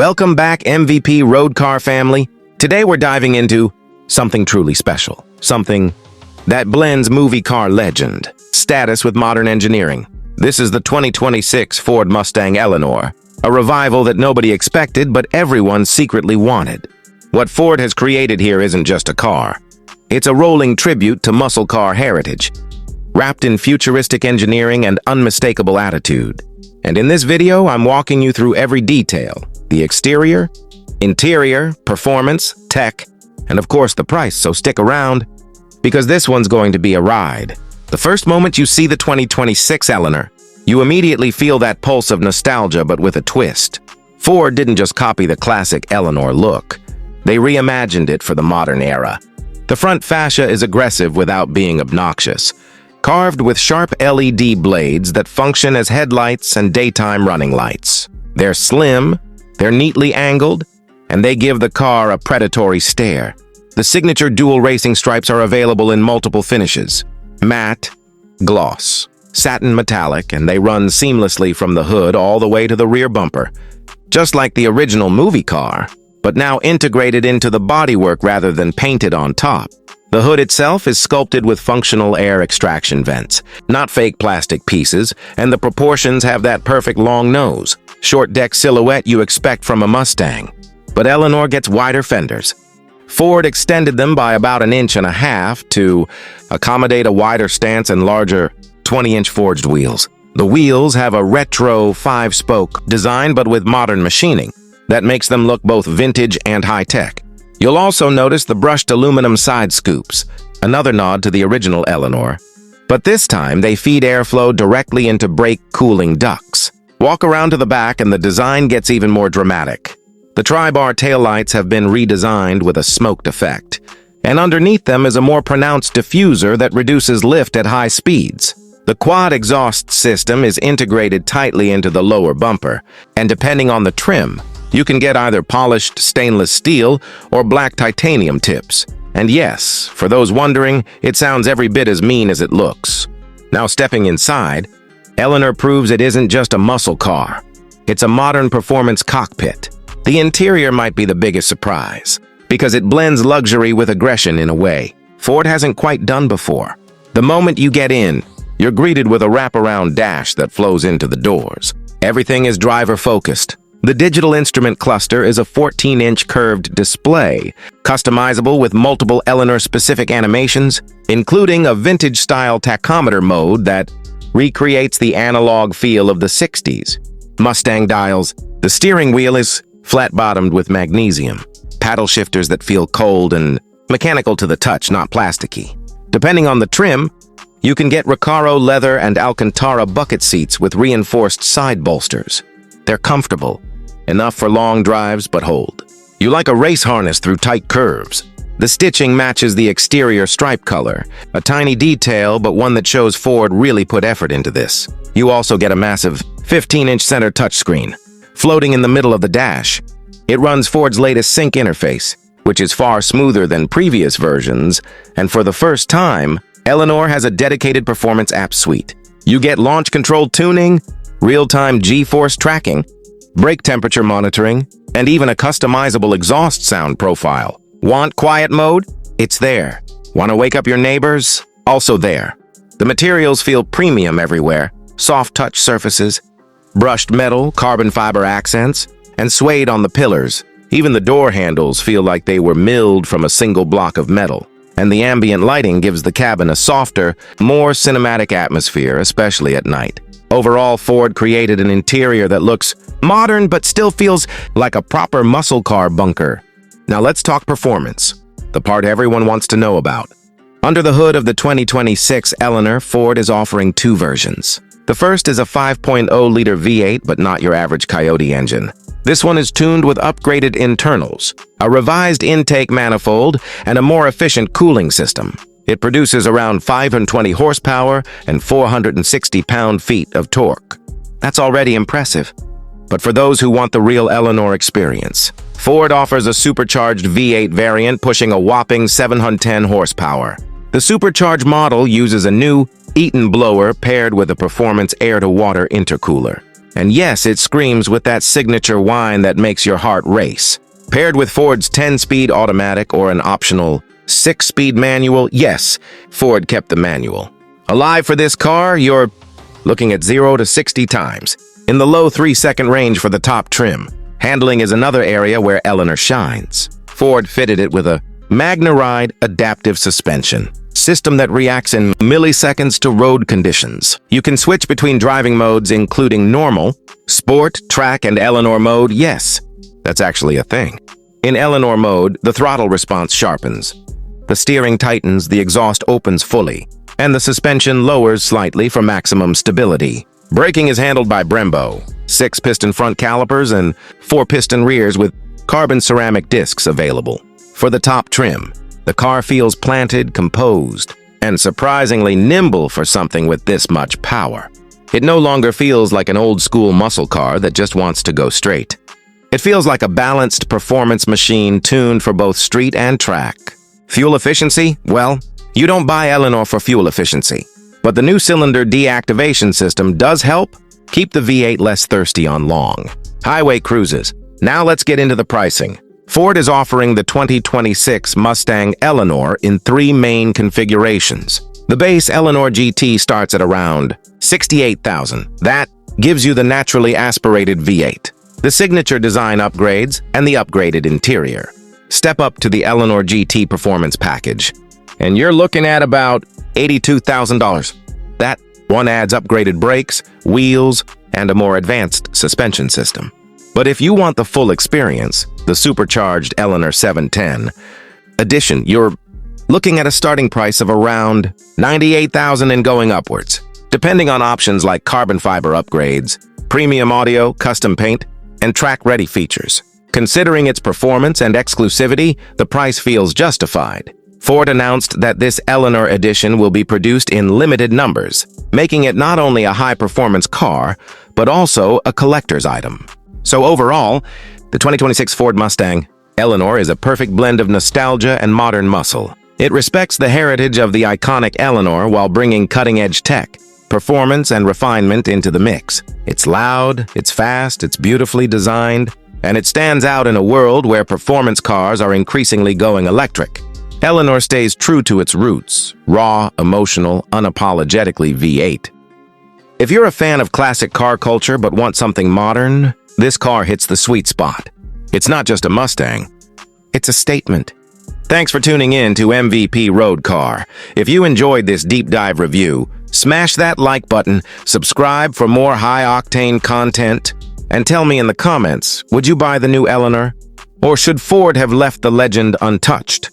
Welcome back, MVP Road Car family. Today we're diving into something truly special. Something that blends movie car legend, status with modern engineering. This is the 2026 Ford Mustang Eleanor, a revival that nobody expected but everyone secretly wanted. What Ford has created here isn't just a car. It's a rolling tribute to muscle car heritage, wrapped in futuristic engineering and unmistakable attitude. And in this video, I'm walking you through every detail: the exterior, interior, performance, tech, and of course the price, so stick around, because this one's going to be a ride. The first moment you see the 2026 Eleanor, you immediately feel that pulse of nostalgia but with a twist. Ford didn't just copy the classic Eleanor look, they reimagined it for the modern era. The front fascia is aggressive without being obnoxious, carved with sharp LED blades that function as headlights and daytime running lights. They're slim, they're neatly angled, and they give the car a predatory stare. The signature dual racing stripes are available in multiple finishes: matte, gloss, satin metallic, and they run seamlessly from the hood all the way to the rear bumper. Just like the original movie car, but now integrated into the bodywork rather than painted on top. The hood itself is sculpted with functional air extraction vents, not fake plastic pieces, and the proportions have that perfect long nose, short deck silhouette you expect from a Mustang. But Eleanor gets wider fenders. Ford extended them by about 1.5 inches to accommodate a wider stance and larger 20-inch forged wheels. The wheels have a retro 5-spoke design but with modern machining that makes them look both vintage and high-tech. You'll also notice the brushed aluminum side scoops, another nod to the original Eleanor. But this time, they feed airflow directly into brake cooling ducts. Walk around to the back and the design gets even more dramatic. The tri-bar taillights have been redesigned with a smoked effect, and underneath them is a more pronounced diffuser that reduces lift at high speeds. The quad exhaust system is integrated tightly into the lower bumper, and depending on the trim, you can get either polished stainless steel or black titanium tips. And yes, for those wondering, it sounds every bit as mean as it looks. Now stepping inside, Eleanor proves it isn't just a muscle car. It's a modern performance cockpit. The interior might be the biggest surprise, because it blends luxury with aggression in a way Ford hasn't quite done before. The moment you get in, you're greeted with a wraparound dash that flows into the doors. Everything is driver-focused. The digital instrument cluster is a 14-inch curved display, customizable with multiple Eleanor-specific animations, including a vintage-style tachometer mode that recreates the analog feel of the 60s. Mustang dials. The steering wheel is flat-bottomed with magnesium. Paddle shifters that feel cold and mechanical to the touch, not plasticky. Depending on the trim, you can get Recaro leather and Alcantara bucket seats with reinforced side bolsters. They're comfortable, enough for long drives, but hold. You like a race harness through tight curves. The stitching matches the exterior stripe color, a tiny detail, but one that shows Ford really put effort into this. You also get a massive 15-inch center touchscreen, floating in the middle of the dash. It runs Ford's latest sync interface, which is far smoother than previous versions, and for the first time, Eleanor has a dedicated performance app suite. You get launch control tuning, real-time G-force tracking, brake temperature monitoring, and even a customizable exhaust sound profile. Want quiet mode? It's there. Want to wake up your neighbors? Also there. The materials feel premium everywhere: soft touch surfaces, brushed metal, carbon fiber accents, and suede on the pillars. Even the door handles feel like they were milled from a single block of metal. And the ambient lighting gives the cabin a softer, more cinematic atmosphere, especially at night. Overall, Ford created an interior that looks modern but still feels like a proper muscle car bunker. Now let's talk performance, the part everyone wants to know about. Under the hood of the 2026 Eleanor, Ford is offering 2 versions. The first is a 5.0-liter V8, but not your average Coyote engine. This one is tuned with upgraded internals, a revised intake manifold, and a more efficient cooling system. It produces around 520 horsepower and 460 pound-feet of torque. That's already impressive. But for those who want the real Eleanor experience, Ford offers a supercharged V8 variant pushing a whopping 710 horsepower. The supercharged model uses a new Eaton blower paired with a performance air-to-water intercooler. And yes, it screams with that signature whine that makes your heart race. Paired with Ford's 10-speed automatic or an optional 6-speed manual, yes, Ford kept the manual. Alive for this car, you're looking at 0 to 60 times, in the low 3-second range for the top trim. Handling is another area where Eleanor shines. Ford fitted it with a MagneRide adaptive suspension system that reacts in milliseconds to road conditions. You can switch between driving modes including normal, sport, track, and Eleanor mode. Yes, that's actually a thing. In Eleanor mode, the throttle response sharpens. The steering tightens, the exhaust opens fully, and the suspension lowers slightly for maximum stability. Braking is handled by Brembo, 6-piston front calipers and 4-piston rears with carbon ceramic discs available. For the top trim, the car feels planted, composed, and surprisingly nimble for something with this much power. It no longer feels like an old-school muscle car that just wants to go straight. It feels like a balanced performance machine tuned for both street and track. Fuel efficiency? Well, you don't buy Eleanor for fuel efficiency. But the new cylinder deactivation system does help keep the V8 less thirsty on long highway cruises. Now let's get into the pricing. Ford is offering the 2026 Mustang Eleanor in 3 main configurations. The base Eleanor GT starts at around $68,000. That gives you the naturally aspirated V8, the signature design upgrades, and the upgraded interior. Step up to the Eleanor GT Performance Package, and you're looking at about $82,000. That one adds upgraded brakes, wheels, and a more advanced suspension system. But if you want the full experience, the supercharged Eleanor 710 edition, you're looking at a starting price of around $98,000 and going upwards, depending on options like carbon fiber upgrades, premium audio, custom paint, and track-ready features. Considering its performance and exclusivity, the price feels justified. Ford announced that this Eleanor edition will be produced in limited numbers, making it not only a high-performance car, but also a collector's item. So overall, the 2026 Ford Mustang Eleanor is a perfect blend of nostalgia and modern muscle. It respects the heritage of the iconic Eleanor while bringing cutting-edge tech, performance, and refinement into the mix. It's loud, it's fast, it's beautifully designed, and it stands out in a world where performance cars are increasingly going electric. Eleanor stays true to its roots, raw, emotional, unapologetically V8. If you're a fan of classic car culture but want something modern, this car hits the sweet spot. It's not just a Mustang, it's a statement. Thanks for tuning in to MVP Road Car. If you enjoyed this deep dive review, smash that like button, subscribe for more high-octane content, and tell me in the comments, would you buy the new Eleanor? Or should Ford have left the legend untouched?